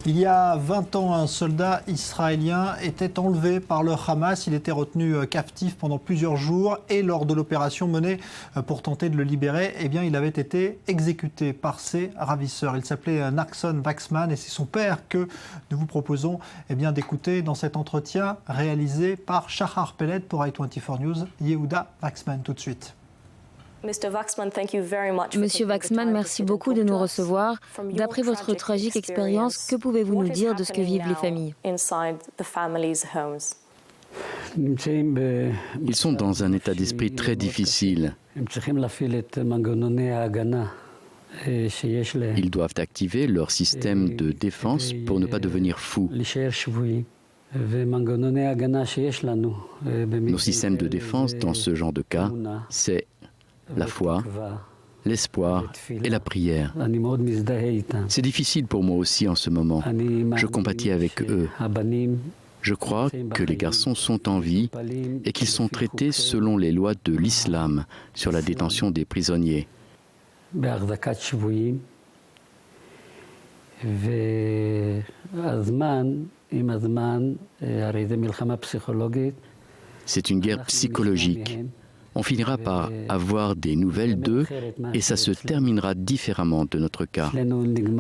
Il y a 20 ans, un soldat israélien était enlevé par le Hamas. Il était retenu captif pendant plusieurs jours et lors de l'opération menée pour tenter de le libérer, eh bien, il avait été exécuté par ses ravisseurs. Il s'appelait Nachshon Waxman et c'est son père que nous vous proposons d'écouter dans cet entretien réalisé par Shahar Peled pour I24 News. Yehuda Waxman tout de suite. Monsieur Waxman, merci beaucoup de nous recevoir. D'après votre tragique expérience, que pouvez-vous nous dire de ce que vivent les familles? Ils sont dans un état d'esprit très difficile. Ils doivent activer leur système de défense pour ne pas devenir fous. Nos systèmes de défense dans ce genre de cas, c'est la foi, l'espoir et la prière. C'est difficile pour moi aussi en ce moment. Je compatis avec eux. Je crois que les garçons sont en vie et qu'ils sont traités selon les lois de l'islam sur la détention des prisonniers. C'est une guerre psychologique. On finira par avoir des nouvelles d'eux et ça se terminera différemment de notre cas.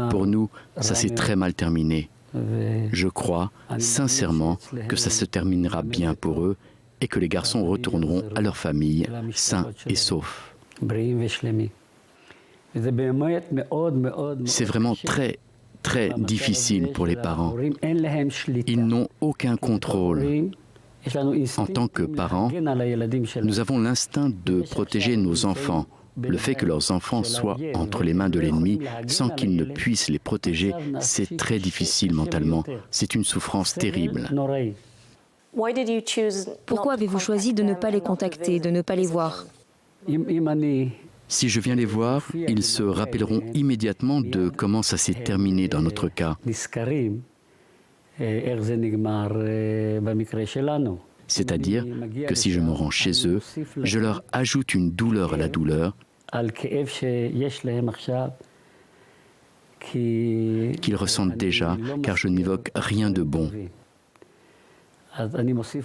Pour nous, ça s'est très mal terminé. Je crois sincèrement que ça se terminera bien pour eux et que les garçons retourneront à leur famille sains et saufs. C'est vraiment très, très difficile pour les parents. Ils n'ont aucun contrôle. En tant que parents, nous avons l'instinct de protéger nos enfants. Le fait que leurs enfants soient entre les mains de l'ennemi sans qu'ils ne puissent les protéger, c'est très difficile mentalement. C'est une souffrance terrible. Pourquoi avez-vous choisi de ne pas les contacter, de ne pas les voir? Si je viens les voir, ils se rappelleront immédiatement de comment ça s'est terminé dans notre cas. C'est-à-dire que si je me rends chez eux, je leur ajoute une douleur à la douleur qu'ils ressentent déjà, car je n'évoque rien de bon.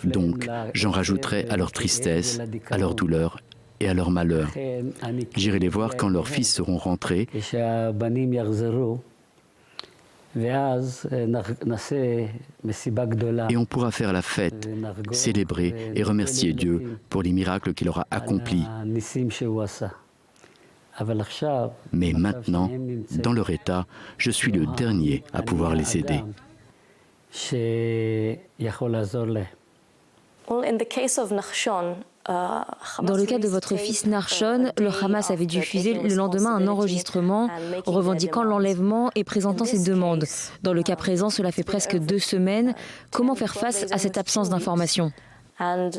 Donc, j'en rajouterai à leur tristesse, à leur douleur et à leur malheur. J'irai les voir quand leurs fils seront rentrés. Et on pourra faire la fête, célébrer et remercier Dieu pour les miracles qu'il aura accomplis. Mais maintenant, dans leur état, je suis le dernier à pouvoir les aider. Dans le cas de votre fils Nachshon, le Hamas avait diffusé le lendemain un enregistrement revendiquant l'enlèvement et présentant ses demandes. Dans le cas présent, cela fait presque 2 semaines. Comment faire face à cette absence d'information? Dans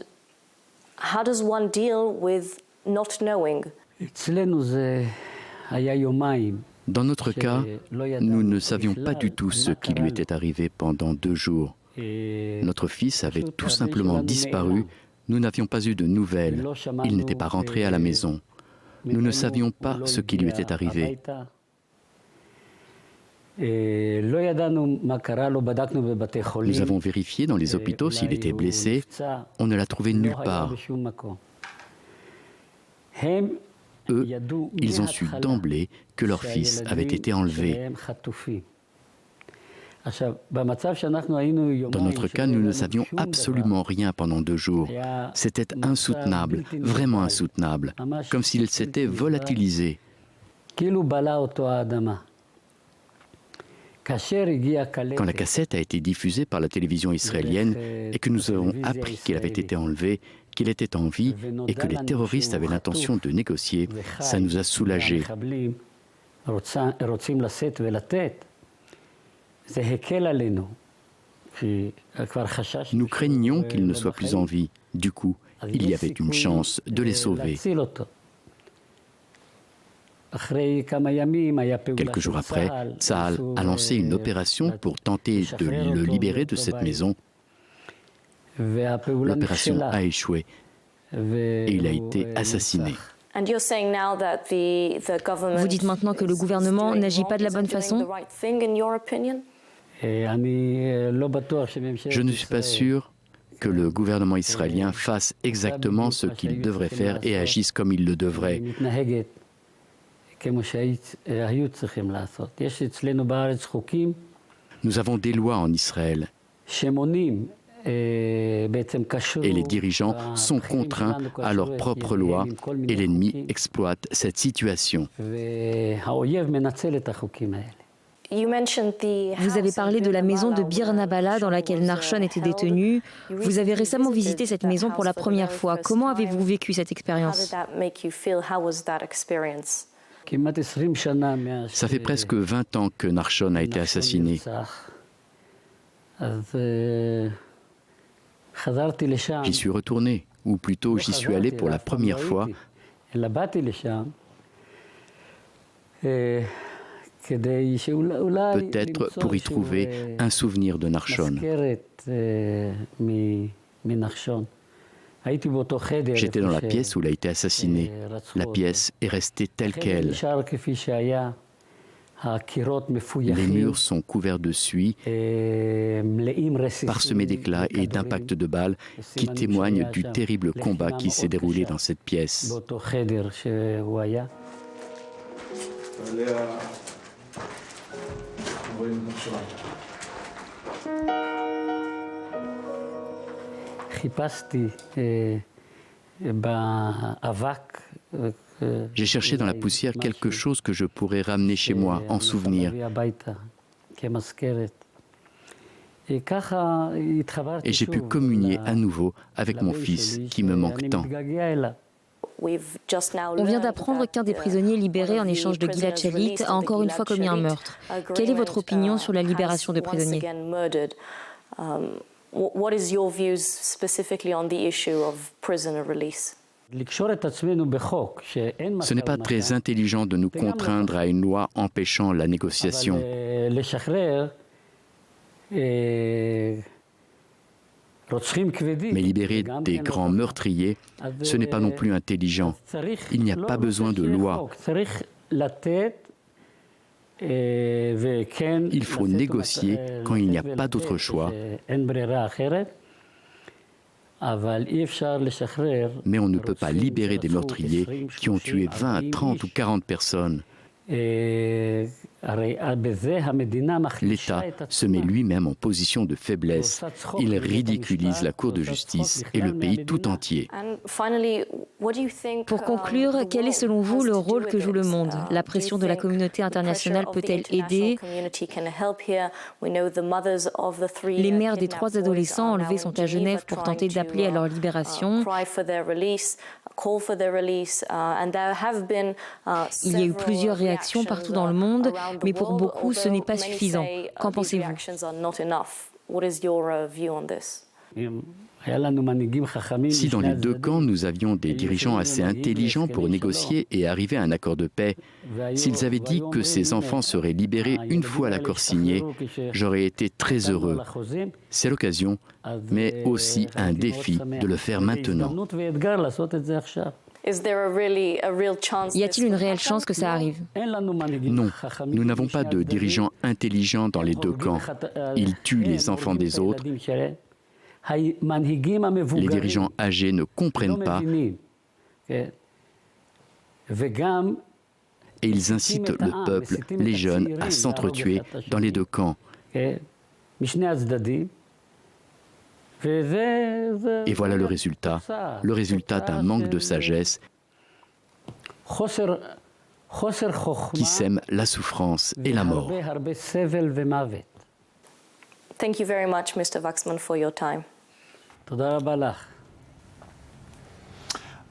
notre cas, nous ne savions pas du tout ce qui lui était arrivé pendant 2 jours. Notre fils avait tout simplement disparu. Nous n'avions pas eu de nouvelles. Il n'était pas rentré à la maison. Nous ne savions pas ce qui lui était arrivé. Nous avons vérifié dans les hôpitaux s'il était blessé. On ne l'a trouvé nulle part. Eux, ils ont su d'emblée que leur fils avait été enlevé. Dans notre cas, nous ne savions absolument rien pendant 2 jours. C'était insoutenable, vraiment insoutenable, comme s'il s'était volatilisé. Quand la cassette a été diffusée par la télévision israélienne et que nous avons appris qu'il avait été enlevé, qu'il était en vie et que les terroristes avaient l'intention de négocier, ça nous a soulagés. Nous craignions qu'il ne soit plus en vie. Du coup, il y avait une chance de les sauver. Quelques jours après, Tsahal a lancé une opération pour tenter de le libérer de cette maison. L'opération a échoué et il a été assassiné. Vous dites maintenant que le gouvernement n'agit pas de la bonne façon? Je ne suis pas sûr que le gouvernement israélien fasse exactement ce qu'il devrait faire et agisse comme il le devrait. Nous avons des lois en Israël et les dirigeants sont contraints à leurs propres lois et l'ennemi exploite cette situation. Vous avez parlé de la maison de Bir Nabala dans laquelle Nachshon était détenu. Vous avez récemment visité cette maison pour la première fois. Comment avez-vous vécu cette expérience? Ça fait presque 20 ans que Nachshon a été assassiné. J'y suis retourné, ou plutôt j'y suis allé pour la première fois. Peut-être pour y trouver un souvenir de Nachshon. J'étais dans la pièce où il a été assassiné. La pièce est restée telle qu'elle. Les murs sont couverts de suie, parsemés d'éclats et d'impacts de balles qui témoignent du terrible combat qui s'est déroulé dans cette pièce. J'ai cherché dans la poussière quelque chose que je pourrais ramener chez moi en souvenir. Et j'ai pu communier à nouveau avec mon fils qui me manque tant. On vient d'apprendre qu'un des prisonniers libérés en échange de Gilad Shalit a encore une fois commis un meurtre. Quelle est votre opinion sur la libération de prisonniers? Ce n'est pas très intelligent de nous contraindre à une loi empêchant la négociation. Mais libérer des grands meurtriers, ce n'est pas non plus intelligent. Il n'y a pas besoin de loi. Il faut négocier quand il n'y a pas d'autre choix. Mais on ne peut pas libérer des meurtriers qui ont tué 20, 30 ou 40 personnes. L'État se met lui-même en position de faiblesse. Il ridiculise la Cour de justice et le pays tout entier. Pour conclure, quel est selon vous le rôle que joue le monde? La pression de la communauté internationale peut-elle aider? Les mères des 3 adolescents enlevés sont à Genève pour tenter d'appeler à leur libération. Il y a eu plusieurs réactions partout dans le monde, mais pour beaucoup, ce n'est pas suffisant. Qu'en pensez-vous? Si dans les deux camps, nous avions des dirigeants assez intelligents pour négocier et arriver à un accord de paix, s'ils avaient dit que ces enfants seraient libérés une fois l'accord signé, j'aurais été très heureux. C'est l'occasion, mais aussi un défi de le faire maintenant. Y a-t-il une réelle chance que ça arrive? Non, nous n'avons pas de dirigeants intelligents dans les deux camps. Ils tuent les enfants des autres. Les dirigeants âgés ne comprennent pas et ils incitent le peuple, les jeunes, à s'entretuer dans les deux camps. Et voilà le résultat d'un manque de sagesse qui sème la souffrance et la mort. Thank you very much, Mr. Waxman, for your time.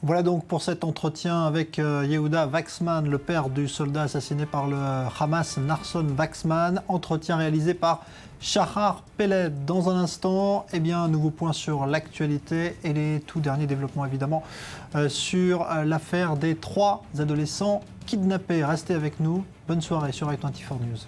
Voilà donc pour cet entretien avec Yehuda Waxman, le père du soldat assassiné par le Hamas, Nachshon Waxman. Entretien réalisé par Shahar Peled. Dans un instant, un nouveau point sur l'actualité et les tout derniers développements évidemment sur l'affaire des 3 adolescents kidnappés. Restez avec nous. Bonne soirée sur i24 News.